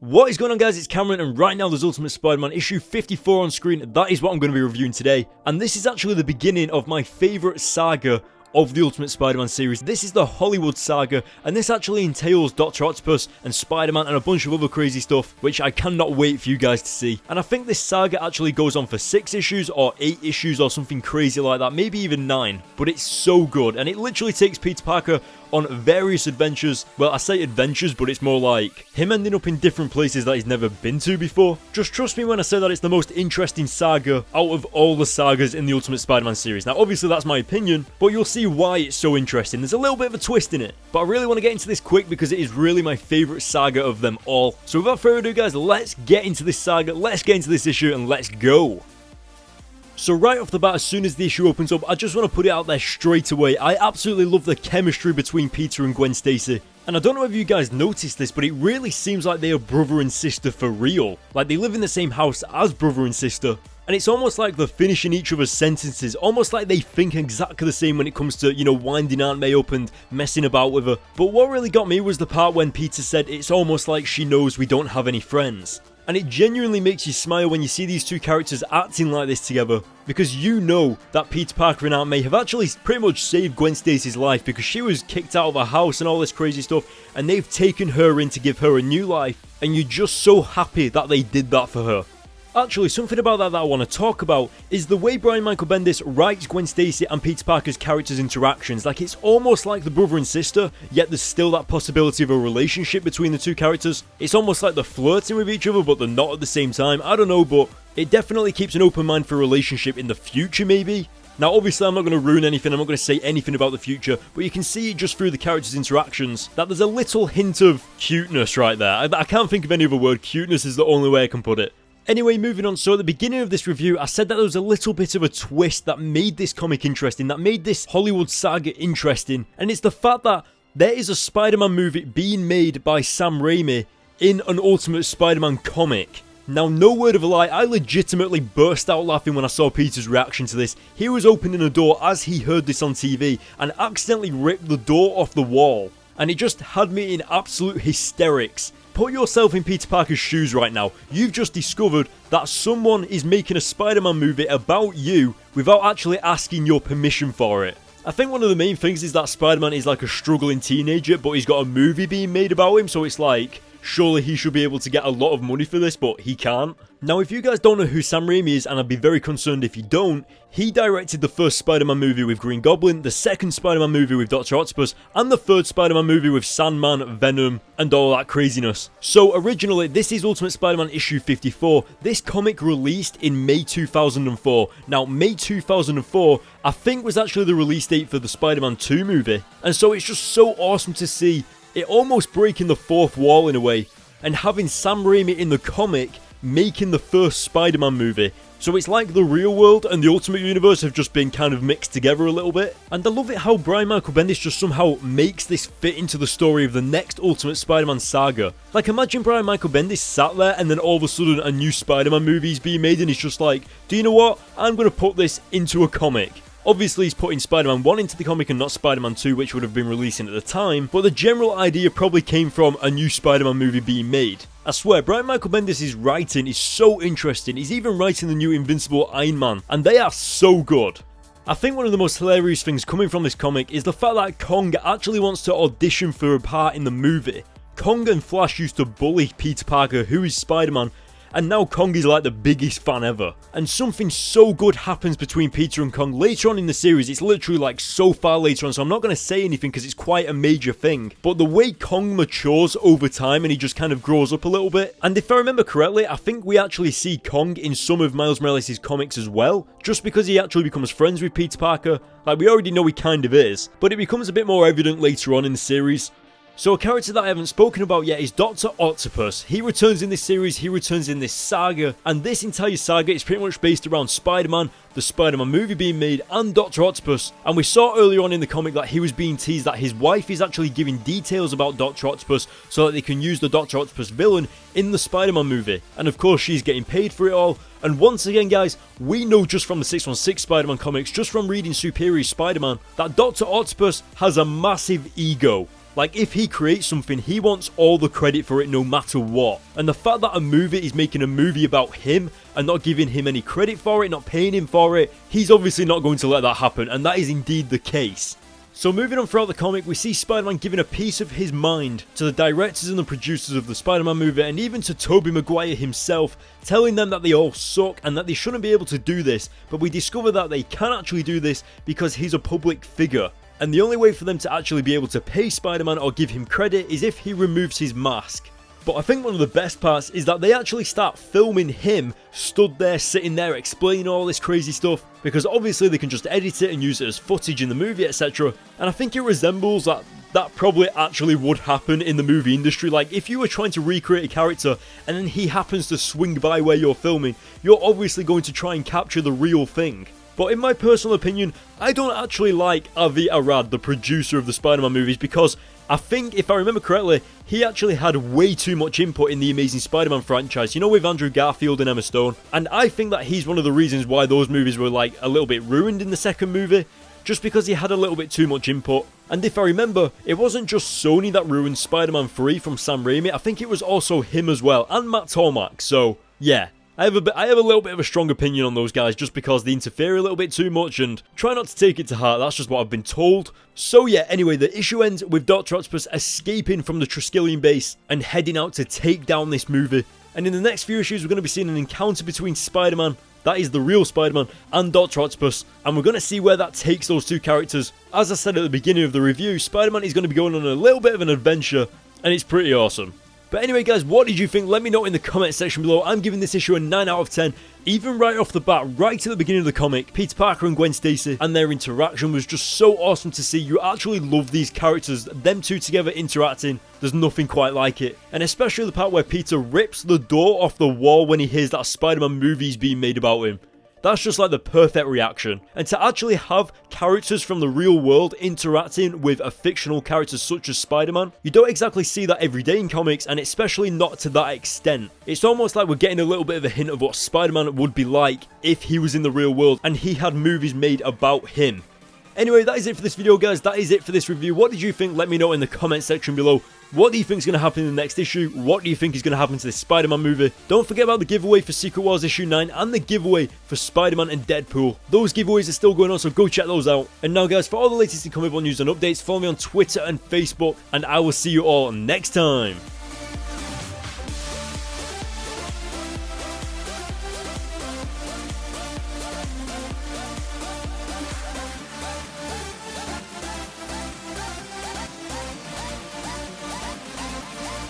What is going on, guys? It's Cameron, and right now there's Ultimate Spider-Man issue 54 on screen. That is what I'm going to be reviewing today, and this is actually the beginning of my favourite saga of the Ultimate Spider-Man series. This is the Hollywood saga, and this actually entails Dr. Octopus and Spider-Man and a bunch of other crazy stuff, which I cannot wait for you guys to see. And I think this saga actually goes on for 6 issues or 8 issues or something crazy like that, maybe even 9, but it's so good, and it literally takes Peter Parker on various adventures. Well, I say adventures, but it's more like him ending up in different places that he's never been to before. Just trust me when I say that it's the most interesting saga out of all the sagas in the Ultimate Spider-Man series. Now, obviously that's my opinion, but you'll see why it's so interesting. There's a little bit of a twist in it, but I really want to get into this quick because it is really my favourite saga of them all. So without further ado, guys, let's get into this saga, let's get into this issue, and let's go. So right off the bat, as soon as the issue opens up, I just want to put it out there straight away. I absolutely love the chemistry between Peter and Gwen Stacy. And I don't know if you guys noticed this, but it really seems like they are brother and sister for real. Like they live in the same house as brother and sister. And it's almost like they're finishing each other's sentences, almost like they think exactly the same when it comes to, you know, winding Aunt May up and messing about with her. But what really got me was the part when Peter said it's almost like she knows we don't have any friends. And it genuinely makes you smile when you see these two characters acting like this together, because you know that Peter Parker and Aunt May have actually pretty much saved Gwen Stacy's life because she was kicked out of her house and all this crazy stuff, and they've taken her in to give her a new life, and you're just so happy that they did that for her. Actually, something about that I want to talk about is the way Brian Michael Bendis writes Gwen Stacy and Peter Parker's characters' interactions. Like, it's almost like the brother and sister, yet there's still that possibility of a relationship between the two characters. It's almost like they're flirting with each other, but they're not at the same time. I don't know, but it definitely keeps an open mind for a relationship in the future, maybe. Now, obviously, I'm not going to ruin anything, I'm not going to say anything about the future, but you can see just through the characters' interactions that there's a little hint of cuteness right there. I can't think of any other word. Cuteness is the only way I can put it. Anyway, moving on, so at the beginning of this review, I said that there was a little bit of a twist that made this comic interesting, that made this Hollywood saga interesting, and it's the fact that there is a Spider-Man movie being made by Sam Raimi in an Ultimate Spider-Man comic. Now, no word of a lie, I legitimately burst out laughing when I saw Peter's reaction to this. He was opening a door as he heard this on TV and accidentally ripped the door off the wall, and it just had me in absolute hysterics. Put yourself in Peter Parker's shoes right now. You've just discovered that someone is making a Spider-Man movie about you without actually asking your permission for it. I think one of the main things is that Spider-Man is like a struggling teenager, but he's got a movie being made about him, so it's like, surely he should be able to get a lot of money for this, but he can't. Now, if you guys don't know who Sam Raimi is, and I'd be very concerned if you don't, he directed the first Spider-Man movie with Green Goblin, the second Spider-Man movie with Dr. Octopus, and the third Spider-Man movie with Sandman, Venom, and all that craziness. So originally, this is Ultimate Spider-Man issue 54. This comic released in May 2004. Now, May 2004, I think, was actually the release date for the Spider-Man 2 movie. And so it's just so awesome to see it almost breaking the fourth wall in a way, and having Sam Raimi in the comic making the first Spider-Man movie. So it's like the real world and the Ultimate Universe have just been kind of mixed together a little bit. And I love it how Brian Michael Bendis just somehow makes this fit into the story of the next Ultimate Spider-Man saga. Like, imagine Brian Michael Bendis sat there and then all of a sudden a new Spider-Man movie is being made and he's just like, do you know what? I'm going to put this into a comic. Obviously, he's putting Spider-Man 1 into the comic and not Spider-Man 2, which would have been releasing at the time, but the general idea probably came from a new Spider-Man movie being made. I swear, Brian Michael Bendis' writing is so interesting. He's even writing the new Invincible Iron Man, and they are so good. I think one of the most hilarious things coming from this comic is the fact that Kong actually wants to audition for a part in the movie. Kong and Flash used to bully Peter Parker, who is Spider-Man, and now Kong is like the biggest fan ever. And something so good happens between Peter and Kong later on in the series. It's literally like so far later on, so I'm not going to say anything because it's quite a major thing. But the way Kong matures over time and he just kind of grows up a little bit. And if I remember correctly, I think we actually see Kong in some of Miles Morales' comics as well, just because he actually becomes friends with Peter Parker. Like, we already know he kind of is, but it becomes a bit more evident later on in the series. So a character that I haven't spoken about yet is Dr. Octopus. He returns in this series, he returns in this saga, and this entire saga is pretty much based around Spider-Man, the Spider-Man movie being made, and Dr. Octopus. And we saw earlier on in the comic that he was being teased that his wife is actually giving details about Dr. Octopus so that they can use the Dr. Octopus villain in the Spider-Man movie. And of course, she's getting paid for it all. And once again, guys, we know just from the 616 Spider-Man comics, just from reading Superior Spider-Man, that Dr. Octopus has a massive ego. Like, if he creates something, he wants all the credit for it no matter what. And the fact that a movie is making a movie about him and not giving him any credit for it, not paying him for it, he's obviously not going to let that happen, and that is indeed the case. So moving on throughout the comic, we see Spider-Man giving a piece of his mind to the directors and the producers of the Spider-Man movie, and even to Tobey Maguire himself, telling them that they all suck and that they shouldn't be able to do this, but we discover that they can actually do this because he's a public figure. And the only way for them to actually be able to pay Spider-Man or give him credit is if he removes his mask. But I think one of the best parts is that they actually start filming him stood there, sitting there, explaining all this crazy stuff, because obviously they can just edit it and use it as footage in the movie, etc. And I think it resembles that probably actually would happen in the movie industry. Like, if you were trying to recreate a character and then he happens to swing by where you're filming, you're obviously going to try and capture the real thing. But in my personal opinion, I don't actually like Avi Arad, the producer of the Spider-Man movies, because I think, if I remember correctly, he actually had way too much input in the Amazing Spider-Man franchise, you know, with Andrew Garfield and Emma Stone. And I think that he's one of the reasons why those movies were, like, a little bit ruined in the second movie, just because he had a little bit too much input. And if I remember, it wasn't just Sony that ruined Spider-Man 3 from Sam Raimi, I think it was also him as well, and Matt Tormack, so yeah. I have a little bit of a strong opinion on those guys just because they interfere a little bit too much, and try not to take it to heart, that's just what I've been told. So yeah, anyway, the issue ends with Dr. Octopus escaping from the Triskelion base and heading out to take down this movie. And in the next few issues, we're going to be seeing an encounter between Spider-Man, that is the real Spider-Man, and Dr. Octopus, and we're going to see where that takes those two characters. As I said at the beginning of the review, Spider-Man is going to be going on a little bit of an adventure, and it's pretty awesome. But anyway guys, what did you think? Let me know in the comment section below. I'm giving this issue a 9 out of 10. Even right off the bat, right at the beginning of the comic, Peter Parker and Gwen Stacy and their interaction was just so awesome to see. You actually love these characters, them two together interacting. There's nothing quite like it. And especially the part where Peter rips the door off the wall when he hears that Spider-Man movie is being made about him. That's just like the perfect reaction. And to actually have characters from the real world interacting with a fictional character such as Spider-Man, you don't exactly see that every day in comics, and especially not to that extent. It's almost like we're getting a little bit of a hint of what Spider-Man would be like if he was in the real world and he had movies made about him. Anyway, that is it for this video, guys. That is it for this review. What did you think? Let me know in the comment section below. What do you think is going to happen in the next issue? What do you think is going to happen to this Spider-Man movie? Don't forget about the giveaway for Secret Wars issue 9 and the giveaway for Spider-Man and Deadpool. Those giveaways are still going on, so go check those out. And now, guys, for all the latest in comic book news and updates, follow me on Twitter and Facebook, and I will see you all next time.